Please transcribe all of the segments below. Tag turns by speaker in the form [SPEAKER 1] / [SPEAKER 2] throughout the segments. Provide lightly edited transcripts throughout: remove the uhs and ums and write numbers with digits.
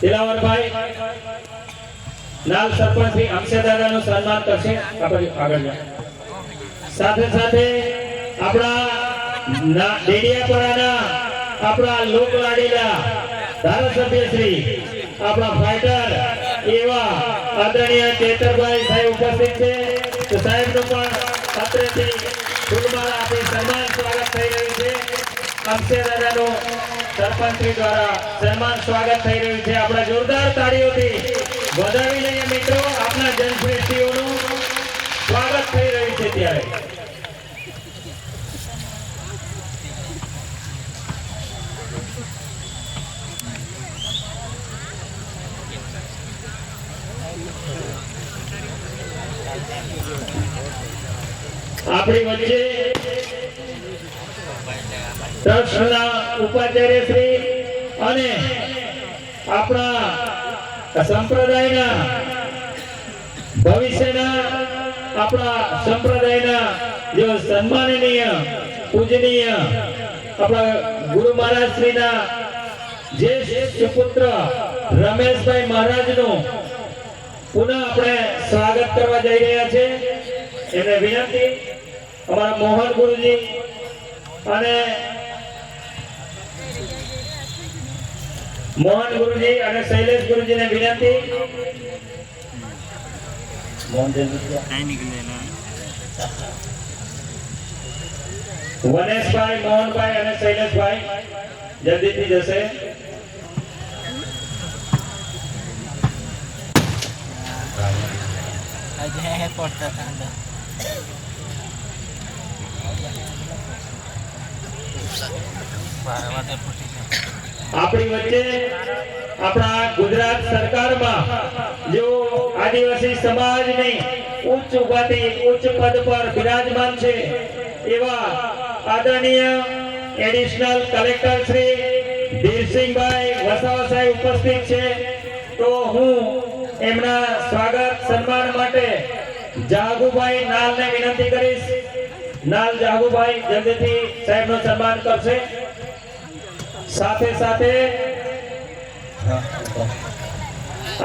[SPEAKER 1] દિલાવરભાઈ નાલ સરપંચ શ્રી અક્ષયદાદાનું સન્માન કરશે. આપણે આગળ સાથે સાથે આપણા ડેડિયાપાડાના આપણા લોકલાડીલા ધારાસભ્ય શ્રી આપણા ફાઈટર એવા આદરણીય ચેતરભાઈ સાહેબ ઉપસ્થિત છે. તો સાહેબનું પણ અત્રેથી ફૂલમાળા આપી સન્માન સ્વાગત થઈ રહ્યું છે. અક્ષયદાદાનું સરપંચ શ્રી દ્વારા સન્માન સ્વાગત થઈ રહ્યું છે. આપણા જોરદાર તાળીઓથી વધાવી લઈએ મિત્રો. આપના જનશ્રેષ્ઠીઓનું સ્વાગત થઈ રહ્યું છે. ત્યારે આપણી વચ્ચે ટ્રસ્ટના ઉપાધ્યક્ષ શ્રી અને આપણા સંપ્રદાયના ભવિષ્યના આપણા સંપ્રદાયના જે સન્માનનીય પૂજનીય આપણા ગુરુ મહારાજ શ્રીના જે સુપુત્ર રમેશભાઈ મહારાજનું પુનઃ આપણે સ્વાગત કરવા જઈ રહ્યા છે. એમને વિનંતી અમારા મોહન ગુરુજી અને શૈલેષ ગુરુજીને વિનંતી. વનેશભાઈ, મોહનભાઈ અને શૈલેષભાઈ જલ્દીથી જશે. આપણી વચ્ચે આપણા ગુજરાત સરકારમાં જો આદિવાસી સમાજની ઉચ્ચ ઉપાધિ ઉચ્ચ પદ પર બિરાજમાન છે એવા આદરણીય એડિશનલ કલેક્ટર શ્રી ધીરસિંહભાઈ વસાવા સાહેબ ઉપસ્થિત છે. તો હું એમના સ્વાગત સન્માન માટે જાગુભાઈ નાલને વિનંતી કરીશ. નાલ જાગુભાઈ જલ્દીથી સાહેબનું સન્માન કરશે. સાથે સાથે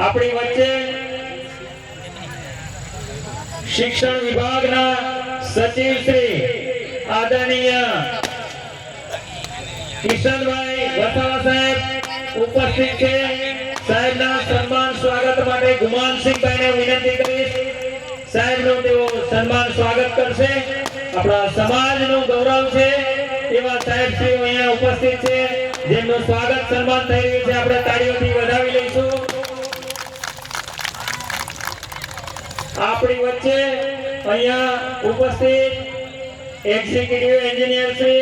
[SPEAKER 1] આપણી વચ્ચે શિક્ષણ વિભાગના સચિવ શ્રી આદરણીય કિશનભાઈ વસાવા સાહેબ ઉપસ્થિત છે. સાહેબના સન્માન સ્વાગત માટે ગુમાનસિંહભાઈને વિનંતી કરીશ. સાહેબનું તેઓ સન્માન સ્વાગત કરશે. આપણા સમાજનું ગૌરવ છે એવા સાહેબશ્રીઓ અહીંયા ઉપસ્થિત છે, જેમનું સ્વાગત સન્માન થઈ રહ્યું છે. આપણે તાળીઓથી વધાવી લઈશું. આપણી વચ્ચે અહીંયા ઉપસ્થિત એક્ઝિક્યુટિવ એન્જિનિયર શ્રી